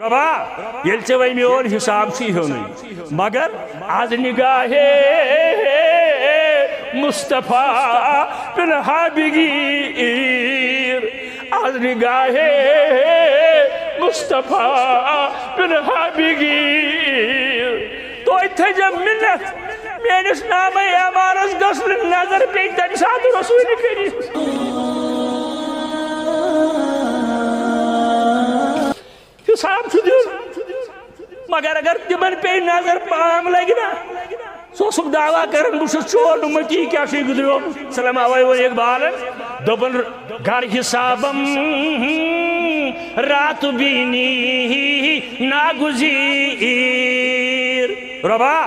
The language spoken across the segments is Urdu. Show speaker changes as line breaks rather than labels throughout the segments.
ربا یل ژے وۄنۍ میون حساب چھی ہیونٕے مگر آز نگاہے مصطفیٰ پنہا بگیر آز نگاہے مصطفیٰ پنہا بگیر تو تھٲیزِ مِنت میٲنِس نامے اعمالس گٔژھ نہٕ نظر پیٚنۍ تمہِ ساتہٕ رسوٗلِ کٔرِم حساب چھُ دیُن مگر اگر تمن پے نظر پام لگہِ نا سُہ اوسُکھ دعوا کران بہٕ چھُس چور نُمتی کیٛاہ چھُے گُزریومُت سلام اوے ووٚن اقبالن دوٚپُن گر حسابم رات بینی ناگزیر ربا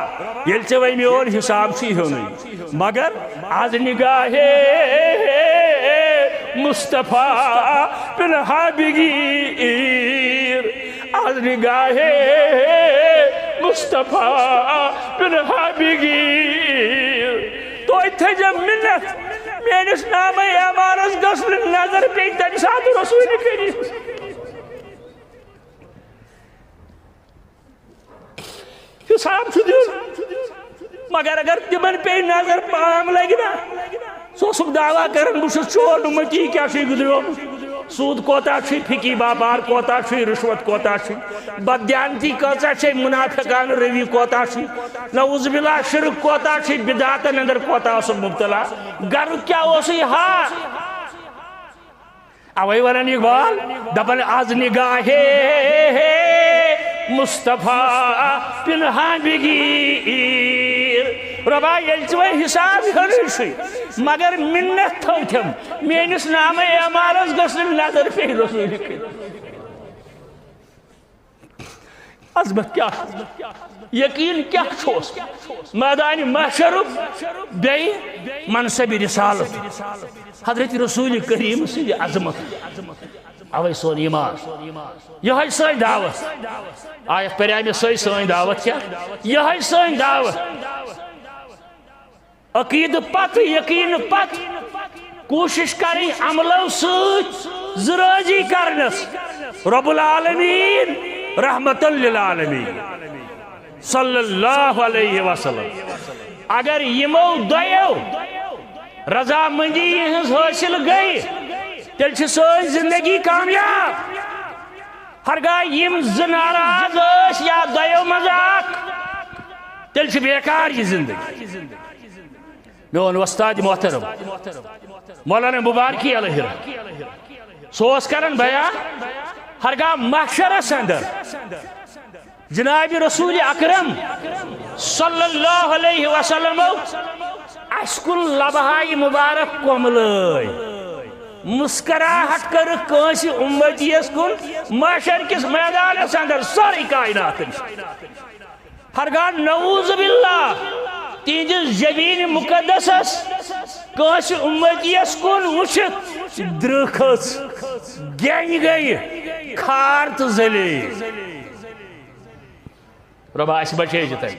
ییٚلہِ ژےٚ وۄنۍ میون حساب چھی ہیونٕے مگر آز نگاہے مصطفیٰ پنہا بگیر آز نگاہے مصطفیٰ پنہا بگیر تو تھٲیزِ مِنت میٲنِس نامے اعمالس گٔژھ نہٕ نظر پیٚنۍ تمہِ ساتہٕ رسوٗلِ کٔرِم حساب چھُ دیُن مگر اگر تمن پے نظر پام لگہِ نا سُہ اوسُکھ دعوا کران بہٕ چھُس چور نُمتی کیٛاہ چھُے گُزریومُت سود کوتاہ چھُے فِکی باپار کوتاہ چھُے رشوت کوتاہ چھُے بددیانتی کۭژاہ چھے منافقان روی کوتاہ چھُے نعوذ باللہ شرک کوتاہ چھُے بدعاتن اندر کوتاہ اوسُکھ مبتلا گرُک کیٛاہ اوسُے ہا اوے ونان اقبال دپان آز نگاہے مصطفیٰ پنہا بگیر ربا ییٚلہِ ژٕ وۄنۍ حساب ہیونٕے چھُے مگر مِنت تھٲوتھم میٲنِس نامے اعمالس گٔژھ نہٕ نظر پیٚنۍ رسوٗلِ کٔرِتھ عظمت کیٛاہ یقین کیٛاہ چھُس میدانِ محشرُک بیٚیہِ منصبِ رسالت حضرت رسول کریم سٕنٛدِ عظمت اوے سون ایمان یہے سٲنۍ دعوت آیت پریا مےٚ سٲنۍ دعوت کیٛاہ یہے سٲنۍ دعوت عقیدٕ پتہٕ یقیٖنہٕ پتہٕ کوٗشش کرٕنۍ عملو سۭتۍ زرٲزی کرنس رب العالمین رحمتن للعالمین صلی اللہ علیہ وسلم اگر یمو دۄیو رضامندی ہٕنٛز حٲصِل گٔے تیٚلہِ چھِ سٲنۍ زندگی کامیاب ہرگاہ یم زٕ ناراض ٲسۍ یا دۄیو منٛز اکھ تیٚلہِ چھِ بیکار یہِ زندگی میون وستاد محترم مولانا مبارکی علیہ سُہ اوس کران بیان ہرگاہ محشرس اندر جناب رسول اکرم صلی اللہ علیہ وسلم اس کن لبہائی مبارک کوملٲے مسکراہٹ کر کٲنٛسہِ اُمتیس کن محشر کس میدانس اندر سورُے کائنات ہرگاہ نعوذ باللہ تہنٛدِس زبین مقدسس کٲنٛسہِ اُمتیس کن وٕچھِتھ درٕہ کھٔژ گیٚنہِ گٔیہِ کھار تہٕ ذلیل رۄبا اَسہِ بچٲیزِ تَتہِ